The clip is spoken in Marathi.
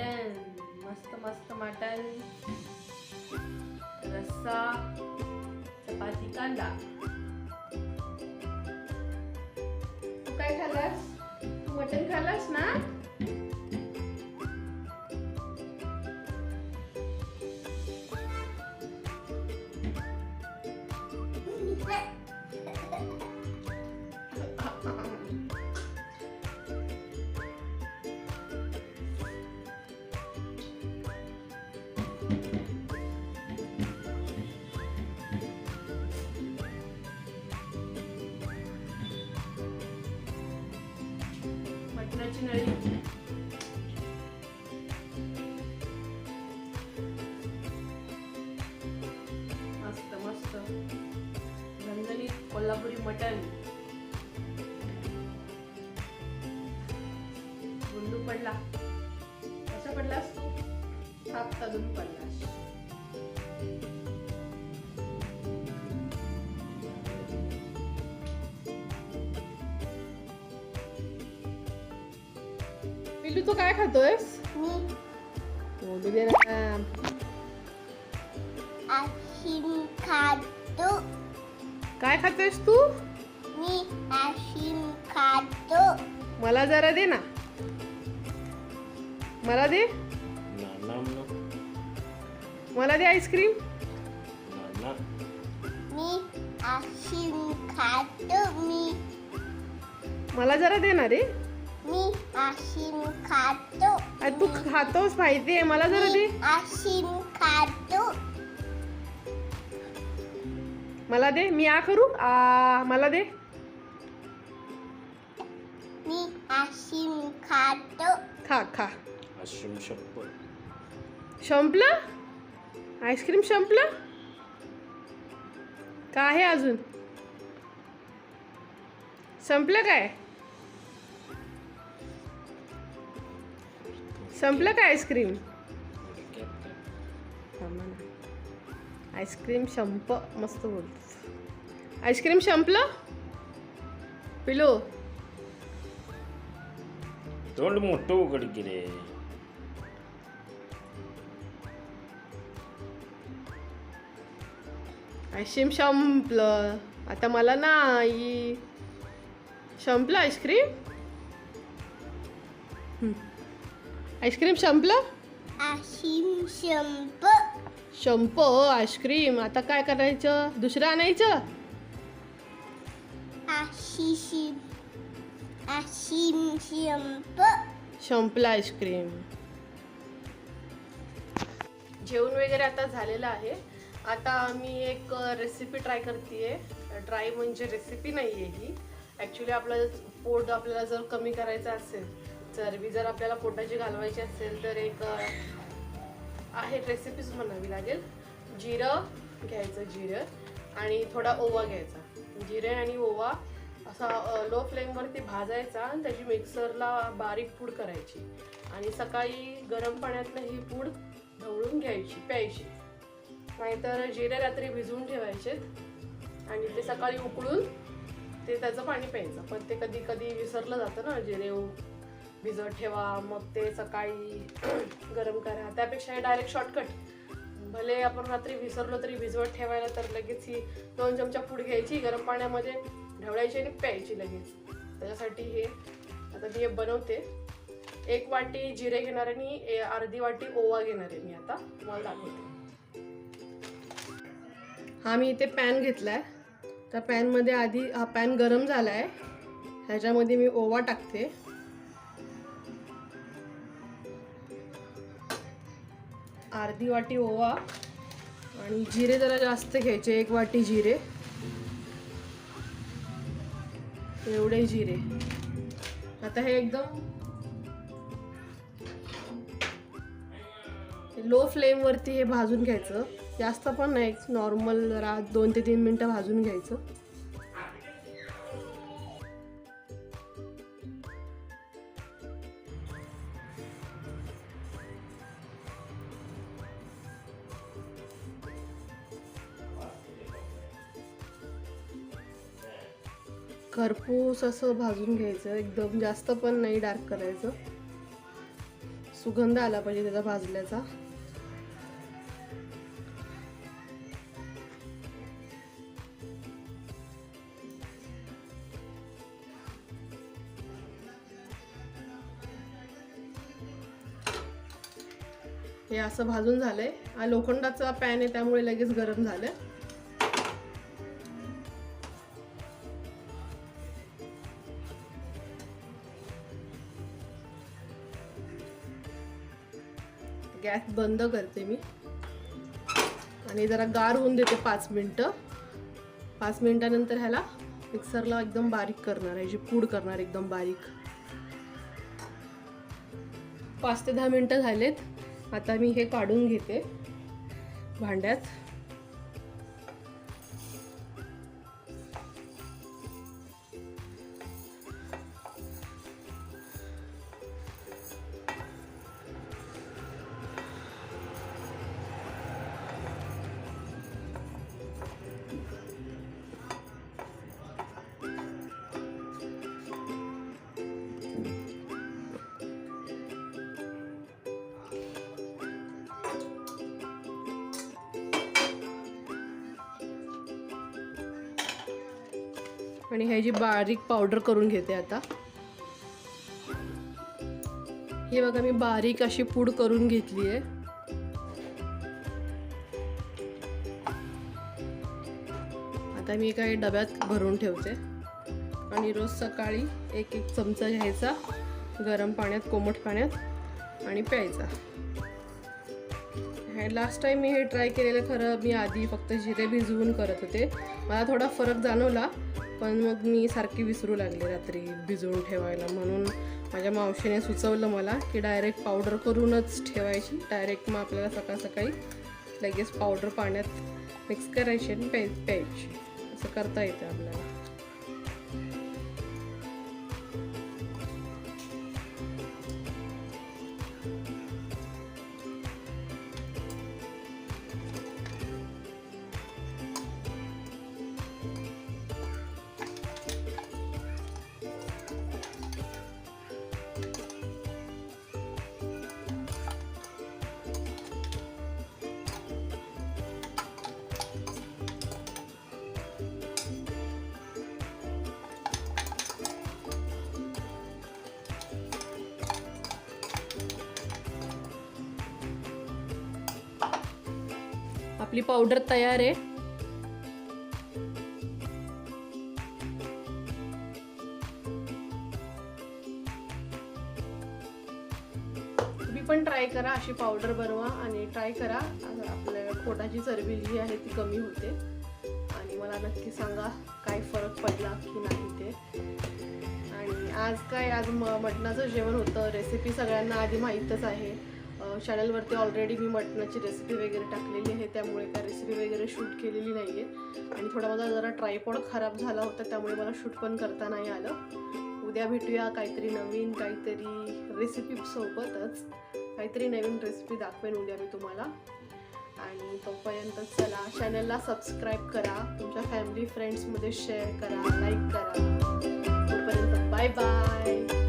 मटन, मस्त मस्त मटन, रस्सा, चपाती, कांदा. तू काय खाल्लास? तू मटन खाल्लास ना? मटणाची नळी. मस्त मस्त झणझणीत कोल्हापुरी मटण. गुंडू पडला. कसा पडलास तू? साप तलून पडलास. पिल्लू तू काय खातोयस? बोलू दे ना. आशीम खातो. काय खातोयस तू? मी आशीम खातो. मला जरा दे ना. मला दे. मला दे आईस्क्रीम. मी आशीम खातो. मला जरा दे ना रे. मी आशीम खातो. अरे तू खातोस माहितीये, मला जरा दे. आशीम खातो. मला दे. मी आ करू. मला दे. मी आशीम खातो. खा खा. आईस्क्रीम संपलं? आईस्क्रीम संपलं? का आहे अजून? संपलं काय? संपलं का आईस्क्रीम? आईस्क्रीम संप मस्त बोलतो. आईस्क्रीम संपलं? पिलो तोंड मोठं उघड की रे. आईस्क्रीम संपलं. आता मला नाही. संपलं आईस्क्रीम? आईस्क्रीम संपलं? आशीम संप. संप आईस्क्रीम. आता काय करायचं? दुसरं आणायचं? आशीम संप. संपलं आईस्क्रीम. जेवण वगैरे आता झालेलं आहे. आता मी एक रेसिपी ट्राय करते. ट्राय म्हणजे रेसिपी नाही आहे ही. ॲक्च्युली आपलं पोट आपल्याला जर कमी करायचं असेल, चरबी जर आपल्याला पोटाची घालवायची असेल तर एक आहे रेसिपीच म्हणावी लागेल. जिरं घ्यायचं, जिरं आणि थोडा ओवा घ्यायचा. जिरे आणि ओवा असा लो फ्लेमवरती भाजायचा आणि त्याची मिक्सरला बारीक पूड करायची आणि सकाळी गरम पाण्यातनं ही पूड ढवळून घ्यायची, प्यायची. नाहीतर जिरे रात्री भिजवून ठेवायचे आणि ते सकाळी उकळून ते त्याचं पाणी प्यायचं. पण ते कधी कधी विसरलं जातं ना, जिरे भिजत ठेवा मग ते सकाळी गरम करा. त्यापेक्षा हे डायरेक्ट शॉर्टकट. भले आपण रात्री विसरलो तरी भिजवत ठेवायला तर लगेच ही 2 चमचा पूड घ्यायची, गरम पाण्यामध्ये ढवळायची आणि प्यायची लगेच. त्याच्यासाठी हे आता मी हे बनवते. 1 वाटी जिरे घेणार आणि अर्धी वाटी ओवा घेणार आहे मी. आता तुम्हाला दाखवते. हा मी इथे पॅन घेतलाय. त्या पॅनमध्ये आधी हा पॅन गरम झाला आहे. ह्याच्यामध्ये मी ओवा टाकते. अर्धी वाटी ओवा आणि जिरे जरा जास्त घ्यायचे. 1 वाटी जिरे. एवढे जिरे. आता हे एकदम लो फ्लेमवरती हे भाजून घ्यायचं. जास्त पण नाही, नॉर्मल जरा 2 ते 3 मिनटं भाजून घ्यायचं. खरपूस असं भाजून घ्यायचं. एकदम जास्त पण नाही डार्क करायचं. सुगंध आला पाहिजे त्याचा भाजल्याचा. हे असं भाजून झालंय. हा लोखंडाचा पॅन आहे त्यामुळे लगेच गरम झालंय. गॅस बंद करते मी आणि जरा गार होऊन देते 5 मिनिटं. 5 मिनिटानंतर ह्याला मिक्सरला एकदम बारीक करणार, ह्याची पूड करणार एकदम बारीक. 5 ते 10 मिनिटं झालेत. आता मी हे काढून घेते भांड्यात. आणि ह्याची बारीक पावडर करून घेते आता. हे बघा मी बारीक अशी पूड करून घेतली आहे. आता मी काही डब्यात भरून ठेवते आणि रोज सकाळी 1-1 चमचा घ्यायचा गरम पाण्यात, कोमट पाण्यात आणि प्यायचा. लास्ट टाइम मी हे ट्राय केलेलं. खरं मी आधी फक्त जिरे भिजवून करत होते. मला थोडा फरक जाणवला, पण मग मी सारखी विसरू लागले रात्री भिजवून ठेवायला. म्हणून माझ्या मावशीने सुचवलं मला की डायरेक्ट पावडर करूनच ठेवायची. डायरेक्ट मग आपल्याला सकाळ सकाळी लगेच पावडर पाण्यात मिक्स करायची आणि प्यायची. असं करता येतं आपल्याला. आपली पावडर तयार आहे. तुम्ही पण ट्राय करा, अशी पावडर बनवा आणि ट्राय करा. आपल्या पोटाची चरबी जी आहे ती कमी होते. आणि मला नक्की सांगा काय फरक पडला की नाही ते. आणि आज मटणाचं जेवण होतं. रेसिपी सगळ्यांना आधी माहीतच आहे. चॅनलवरती ऑलरेडी मी मटणाची रेसिपी वगैरे टाकलेली आहे, त्यामुळे काय रेसिपी वगैरे शूट केलेली नाही आहे. आणि थोडा माझा जरा ट्रायपॉड खराब झाला होता, त्यामुळे मला शूट पण करता नाही आलं. उद्या भेटूया काहीतरी नवीन, काहीतरी रेसिपी सोबतच. काहीतरी नवीन रेसिपी दाखवेन उद्या मी तुम्हाला. आणि तोपर्यंत चला चॅनलला सबस्क्राईब करा, तुमच्या फॅमिली फ्रेंड्समध्ये शेअर करा, लाईक करा. तोपर्यंत बाय बाय.